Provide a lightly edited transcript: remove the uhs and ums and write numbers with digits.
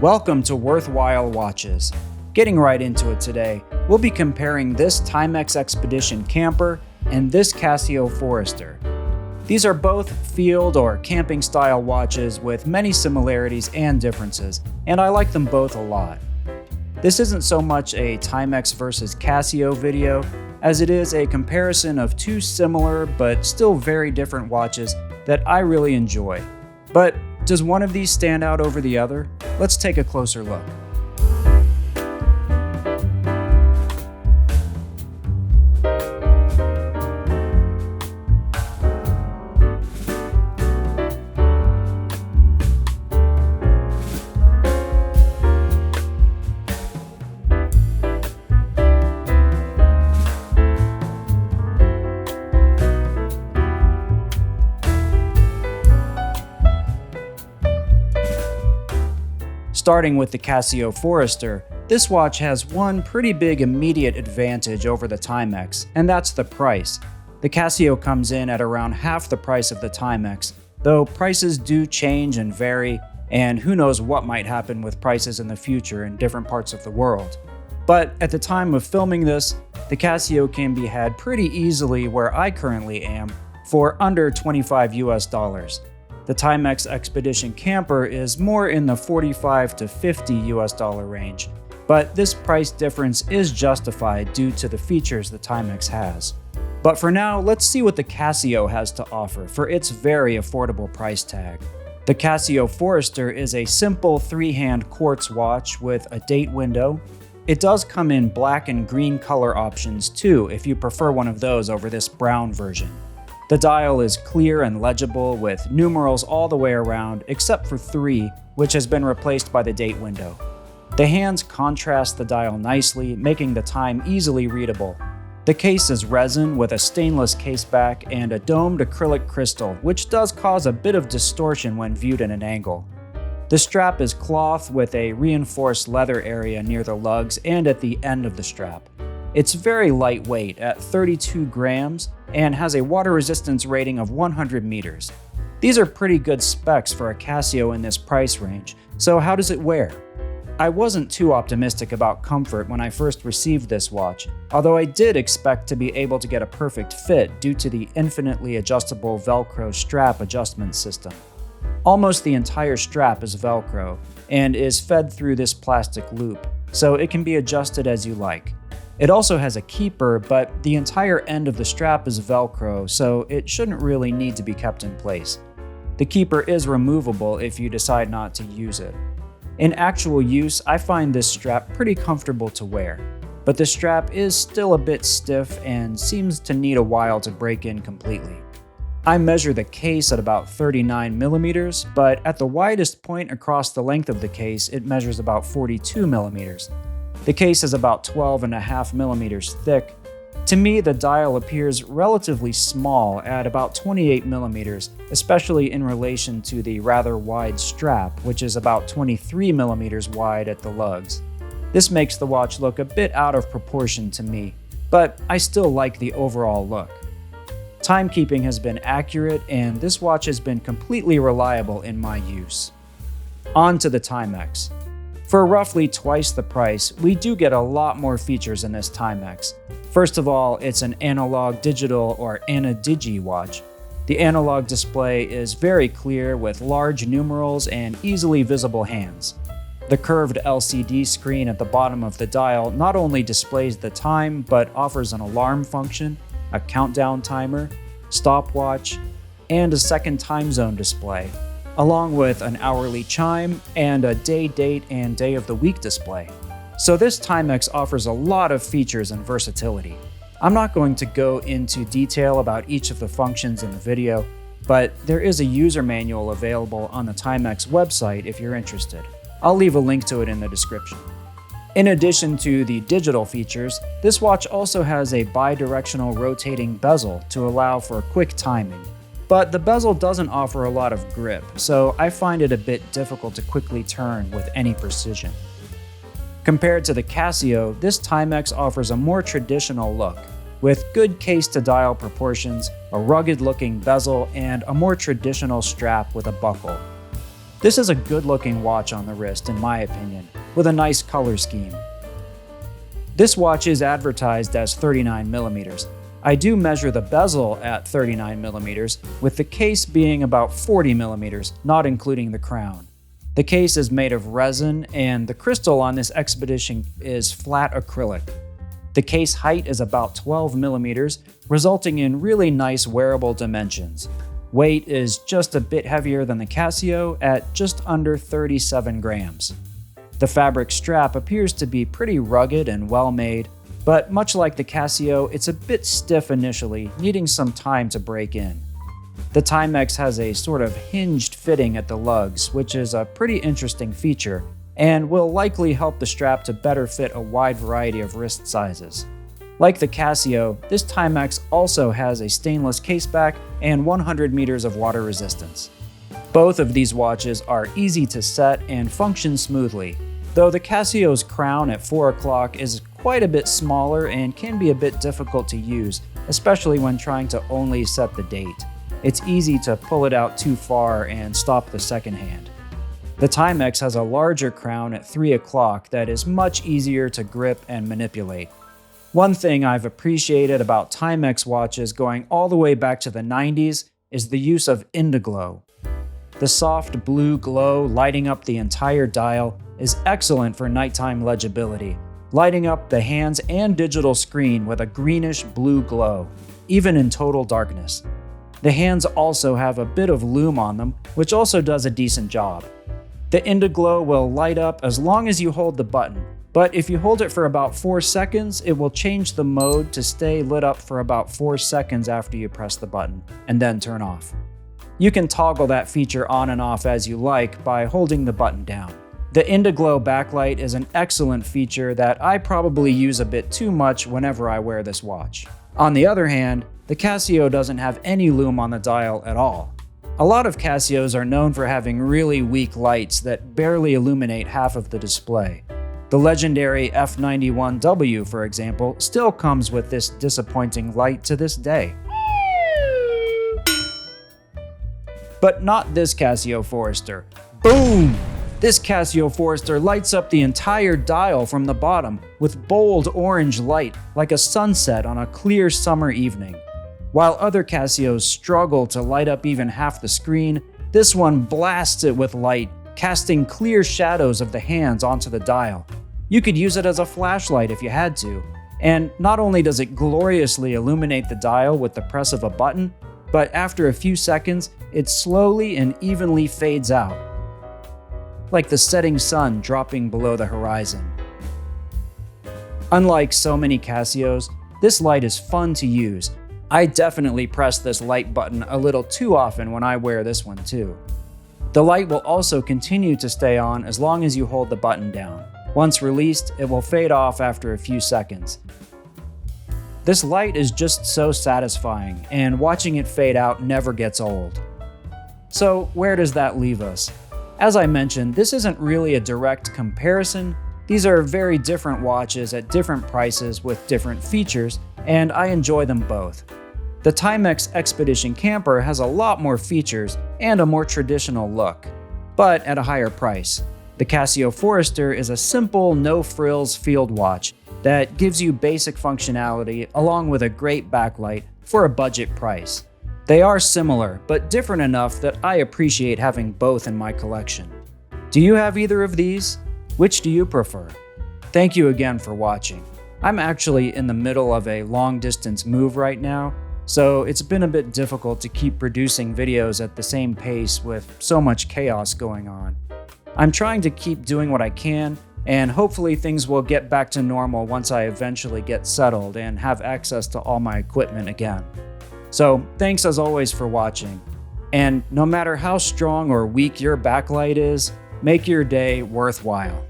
Welcome to Worthwhile Watches. Getting right into it today, we'll be comparing this Timex Expedition camper and this Casio Forester. These are both field or camping style watches with many similarities and differences, and I like them both a lot. This isn't so much a Timex versus Casio video as it is a comparison of two similar but still very different watches that I really enjoy. But does one of these stand out over the other? Let's take a closer look. Starting with the Casio Forester, this watch has one pretty big immediate advantage over the Timex, and that's the price. The Casio comes in at around half the price of the Timex, though prices do change and vary, and who knows what might happen with prices in the future in different parts of the world. But at the time of filming this, the Casio can be had pretty easily where I currently am for under $25 US. The Timex Expedition camper is more in the $45 to $50 US range, but this price difference is justified due to the features the Timex has. But for now, let's see what the Casio has to offer for its very affordable price tag. The Casio Forester is a simple 3-hand quartz watch with a date window. It does come in black and green color options too if you prefer one of those over this brown version. The dial is clear and legible with numerals all the way around except for 3, which has been replaced by the date window. The hands contrast the dial nicely, making the time easily readable. The case is resin with a stainless case back and a domed acrylic crystal, which does cause a bit of distortion when viewed at an angle. The strap is cloth with a reinforced leather area near the lugs and at the end of the strap. It's very lightweight at 32 grams and has a water resistance rating of 100 meters. These are pretty good specs for a Casio in this price range, so how does it wear? I wasn't too optimistic about comfort when I first received this watch, although I did expect to be able to get a perfect fit due to the infinitely adjustable Velcro strap adjustment system. Almost the entire strap is Velcro and is fed through this plastic loop, so it can be adjusted as you like. It also has a keeper, but the entire end of the strap is Velcro, so it shouldn't really need to be kept in place. The keeper is removable if you decide not to use it. In actual use, I find this strap pretty comfortable to wear, but the strap is still a bit stiff and seems to need a while to break in completely. I measure the case at about 39 millimeters, but at the widest point across the length of the case, it measures about 42 millimeters. The case is about 12.5 millimeters thick. To me, the dial appears relatively small at about 28 millimeters, especially in relation to the rather wide strap, which is about 23 millimeters wide at the lugs. This makes the watch look a bit out of proportion to me, but I still like the overall look. Timekeeping has been accurate, and this watch has been completely reliable in my use. On to the Timex. For roughly twice the price, we do get a lot more features in this Timex. First of all, it's an analog digital or ANA-Digi watch. The analog display is very clear with large numerals and easily visible hands. The curved LCD screen at the bottom of the dial not only displays the time, but offers an alarm function, a countdown timer, stopwatch, and a second time zone display, along with an hourly chime and a day, date, and day of the week display. So this Timex offers a lot of features and versatility. I'm not going to go into detail about each of the functions in the video, but there is a user manual available on the Timex website if you're interested. I'll leave a link to it in the description. In addition to the digital features, this watch also has a bi-directional rotating bezel to allow for quick timing. But the bezel doesn't offer a lot of grip, so I find it a bit difficult to quickly turn with any precision. Compared to the Casio, this Timex offers a more traditional look, with good case-to-dial proportions, a rugged-looking bezel, and a more traditional strap with a buckle. This is a good-looking watch on the wrist, in my opinion, with a nice color scheme. This watch is advertised as 39mm. I do measure the bezel at 39mm, with the case being about 40mm, not including the crown. The case is made of resin, and the crystal on this Expedition is flat acrylic. The case height is about 12mm, resulting in really nice wearable dimensions. Weight is just a bit heavier than the Casio at just under 37 grams. The fabric strap appears to be pretty rugged and well made, but much like the Casio, it's a bit stiff initially, needing some time to break in. The Timex has a sort of hinged fitting at the lugs, which is a pretty interesting feature, and will likely help the strap to better fit a wide variety of wrist sizes. Like the Casio, this Timex also has a stainless caseback and 100 meters of water resistance. Both of these watches are easy to set and function smoothly, though the Casio's crown at 4 o'clock is quite a bit smaller and can be a bit difficult to use, especially when trying to only set the date. It's easy to pull it out too far and stop the second hand. The Timex has a larger crown at 3 o'clock that is much easier to grip and manipulate. One thing I've appreciated about Timex watches going all the way back to the 90s is the use of Indiglo. The soft blue glow lighting up the entire dial is excellent for nighttime legibility, lighting up the hands and digital screen with a greenish blue glow, even in total darkness. The hands also have a bit of lume on them, which also does a decent job. The Indiglo will light up as long as you hold the button, but if you hold it for about 4 seconds, it will change the mode to stay lit up for about 4 seconds after you press the button, and then turn off. You can toggle that feature on and off as you like by holding the button down. The Indiglo backlight is an excellent feature that I probably use a bit too much whenever I wear this watch. On the other hand, the Casio doesn't have any lume on the dial at all. A lot of Casios are known for having really weak lights that barely illuminate half of the display. The legendary F91W, for example, still comes with this disappointing light to this day. But not this Casio Forester. Boom! This Casio Forester lights up the entire dial from the bottom with bold orange light like a sunset on a clear summer evening. While other Casios struggle to light up even half the screen, this one blasts it with light, casting clear shadows of the hands onto the dial. You could use it as a flashlight if you had to, and not only does it gloriously illuminate the dial with the press of a button, but after a few seconds, it slowly and evenly fades out, like the setting sun dropping below the horizon. Unlike so many Casios, this light is fun to use. I definitely press this light button a little too often when I wear this one too. The light will also continue to stay on as long as you hold the button down. Once released, it will fade off after a few seconds. This light is just so satisfying, and watching it fade out never gets old. So where does that leave us? As I mentioned, this isn't really a direct comparison. These are very different watches at different prices with different features, and I enjoy them both. The Timex Expedition Camper has a lot more features and a more traditional look, but at a higher price. The Casio Forester is a simple, no-frills field watch that gives you basic functionality along with a great backlight for a budget price. They are similar, but different enough that I appreciate having both in my collection. Do you have either of these? Which do you prefer? Thank you again for watching. I'm actually in the middle of a long-distance move right now, so it's been a bit difficult to keep producing videos at the same pace with so much chaos going on. I'm trying to keep doing what I can, and hopefully things will get back to normal once I eventually get settled and have access to all my equipment again. So thanks as always for watching, and no matter how strong or weak your backlight is, make your day worthwhile.